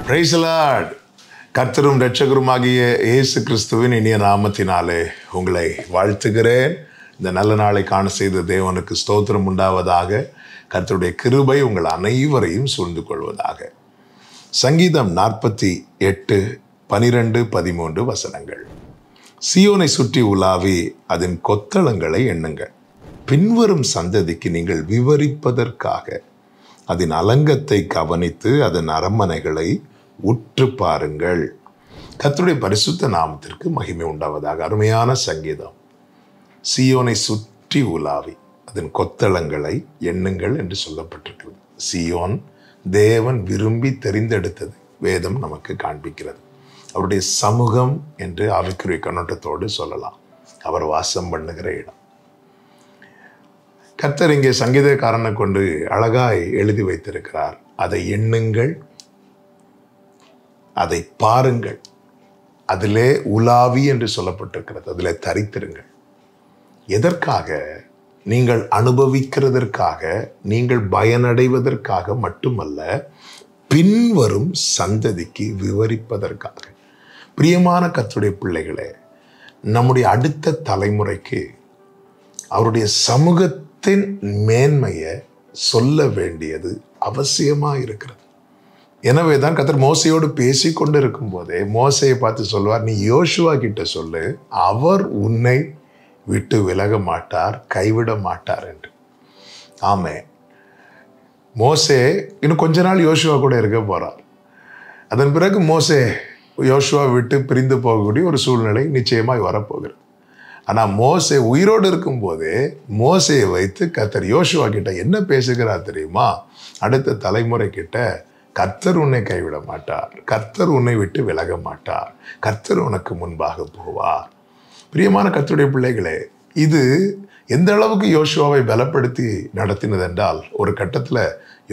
Praise the Lord. கர்த்தரும் இரட்சகருமாகிய இயேசு கிறிஸ்துவின் இனிய நாமத்தினாலே உங்களை வாழ்த்துகிறேன். இந்த நல்ல நாளை காண செய்த தேவனுக்கு ஸ்தோத்திரம் உண்டாவதாக. கர்த்தருடைய கிருபை உங்கள் அனைவரையும் சூழ்ந்து கொள்வதாக. சங்கீதம் 48, 12, 13 வசனங்கள். சீயோனை சுற்றி உலாவி அதன் கொத்தளங்களை எண்ணுங்கள். பின்வரும் சந்ததிக்கு நீங்கள் விவரிப்பதற்காக அதன் அலங்கத்தை கவனித்து அதன் அரண்மனைகளை உற்று பாருங்கள். கர்த்தருடைய பரிசுத்த நாமத்திற்கு மகிமை உண்டாவதாக. அருமையான சங்கீதம். சீயோனை சுற்றி உலாவி அதன் கொத்தளங்களை எண்ணுங்கள் என்று சொல்லப்பட்டிருக்கிறது. சீயோன் தேவன் விரும்பி தெரிந்தெடுத்தது வேதம் நமக்கு காண்பிக்கிறது. அவருடைய சமூகம் என்று ஆவிக்குரிய கண்ணோட்டத்தோடு சொல்லலாம். அவர் வாசம் பண்ணுகிற இடம். கர்த்தர் இங்கே சங்கீதக்காரனை கொண்டு அழகாய் எழுதி வைத்திருக்கிறார். அதை எண்ணுங்கள், அதை பாருங்கள், அதிலே உலாவி என்று சொல்லப்பட்டிருக்கிறது. அதிலே தரித்திருங்கள். எதற்காக? நீங்கள் அனுபவிக்கிறதற்காக, நீங்கள் பயனடைவதற்காக மட்டுமல்ல, பின்வரும் சந்ததிக்கு விவரிப்பதற்காக. பிரியமான கர்த்தருடைய பிள்ளைகளே, நம்முடைய அடுத்த தலைமுறைக்கு அவருடைய சமூகத்தின் மேன்மையை சொல்ல வேண்டியது அவசியமாக இருக்கிறது. எனவே தான் கர்த்தர் மோசையோடு பேசி கொண்டு இருக்கும் போதே மோசையை பார்த்து சொல்வார், நீ யோசுவா கிட்ட சொல்லு, அவர் உன்னை விட்டு விலக மாட்டார், கைவிட மாட்டார் என்று. ஆமே, மோசே இன்னும் கொஞ்ச நாள் யோசுவா கூட இருக்க போறார். அதன் பிறகு மோசே யோசுவா விட்டு பிரிந்து போகக்கூடிய ஒரு சூழ்நிலை நிச்சயமாய் வரப்போகிறது. ஆனால் மோசே உயிரோடு இருக்கும்போதே மோசையை வைத்து கர்த்தர் யோசுவா கிட்ட என்ன பேசுகிறார் தெரியுமா? அடுத்த தலைமுறை கிட்ட கர்த்தர் உன்னை கைவிட மாட்டார், கர்த்தர் உன்னை விட்டு விலக மாட்டார், கர்த்தர் உனக்கு முன்பாக போவார். பிரியமான கர்த்தருடைய பிள்ளைகளே, இது எந்த அளவுக்கு யோசுவாவை பலப்படுத்தி நடத்தினதென்றால், ஒரு கட்டத்தில்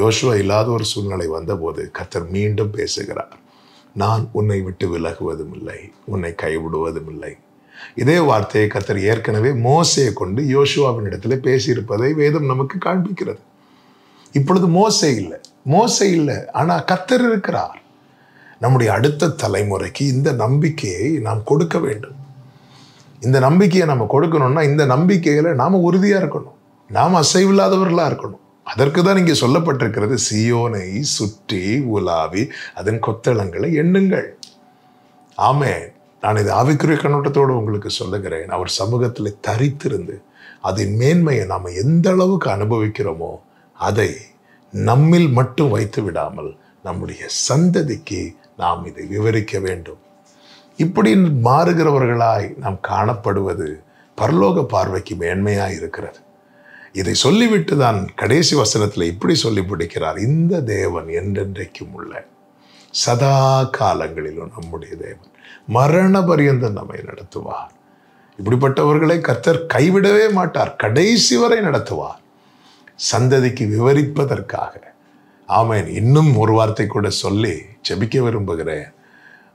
யோசுவா இல்லாத ஒரு சூழ்நிலை வந்தபோது கர்த்தர் மீண்டும் பேசுகிறார். நான் உன்னை விட்டு விலகுவதும் இல்லை, உன்னை கைவிடுவதும் இல்லை. இதே வார்த்தையை கர்த்தர் ஏற்கனவே மோசையை கொண்டு யோசுவாவின் இடத்துல பேசியிருப்பதை வேதம் நமக்கு காண்பிக்கிறது. இப்பொழுது மோசே இல்லை, ஆனால் கர்த்தர் இருக்கிறார். நம்முடைய அடுத்த தலைமுறைக்கு இந்த நம்பிக்கையை நாம் கொடுக்க வேண்டும். இந்த நம்பிக்கையை நம்ம கொடுக்கணும்னா இந்த நம்பிக்கையில நாம உறுதியா இருக்கணும், நாம் அசைவில்லாதவர்களா இருக்கணும். அதற்கு தான் இங்கே சொல்லப்பட்டிருக்கிறது, சீயோனை சுற்றி உலாவி அதன் கொத்தளங்களை எண்ணுங்கள். ஆமென். நான் இது ஆவிக்குரிய கண்ணோட்டத்தோடு உங்களுக்கு சொல்லுகிறேன். அவர் சமூகத்தில் தரித்திருந்து அதன் மேன்மையை நாம் எந்த அளவுக்கு அனுபவிக்கிறோமோ அதை நம்மில் மட்டும் வைத்து விடாமல் நம்முடைய சந்ததிக்கு நாம் இதை விவரிக்க வேண்டும். இப்படி மாறுகிறவர்களாய் நாம் காணப்படுவது பரலோக பார்வைக்கு மேன்மையாய் இருக்கிறது. இதை சொல்லிவிட்டு தான் கடைசி வசனத்தில் இப்படி சொல்லி பிடிக்கிறார், இந்த தேவன் என்றென்றைக்கும் உள்ள சதா காலங்களிலும் நம்முடைய தேவன் மரண பரியந்தம் நம்மை நடத்துவார். இப்படிப்பட்டவர்களை கர்த்தர் கைவிடவே மாட்டார், கடைசி வரை நடத்துவார், சந்ததிக்கு விவரிப்பதற்காக. ஆமென். இன்னும் ஒரு வார்த்தை கூட சொல்லி ஜெபிக்க விரும்புகிறேன்.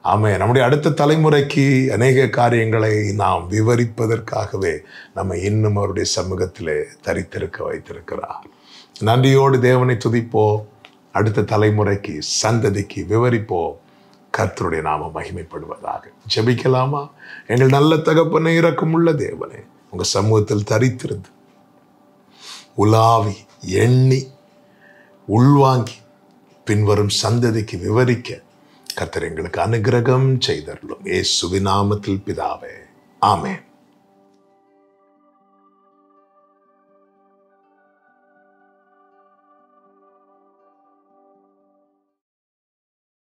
ஆமென். நம்முடைய அடுத்த தலைமுறைக்கு அநேக காரியங்களை நாம் விவரிப்பதற்காகவே நம்ம இன்னும் அவருடைய சமூகத்திலே தரித்திருக்க வைத்திருக்கிறார். நன்றியோடு தேவனை துதிப்போம். அடுத்த தலைமுறைக்கு, சந்ததிக்கு விவரிப்போம். கர்த்தருடைய நாமம் மகிமைப்படுவதாக. ஜெபிக்கலாமா? எங்கள் நல்ல தகப்பனை, இரக்கமுள்ள தேவனே, உங்க சமூகத்தில் தரித்திருந்து உலாவி எண்ணி உள்வாங்கி பின்வரும் சந்ததிக்கு விவரிக்க கர்த்தர் எங்களுக்கு அனுக்கிரகம் செய்தருளும். இயேசுவின் நாமத்தில் பிதாவே, ஆமென்.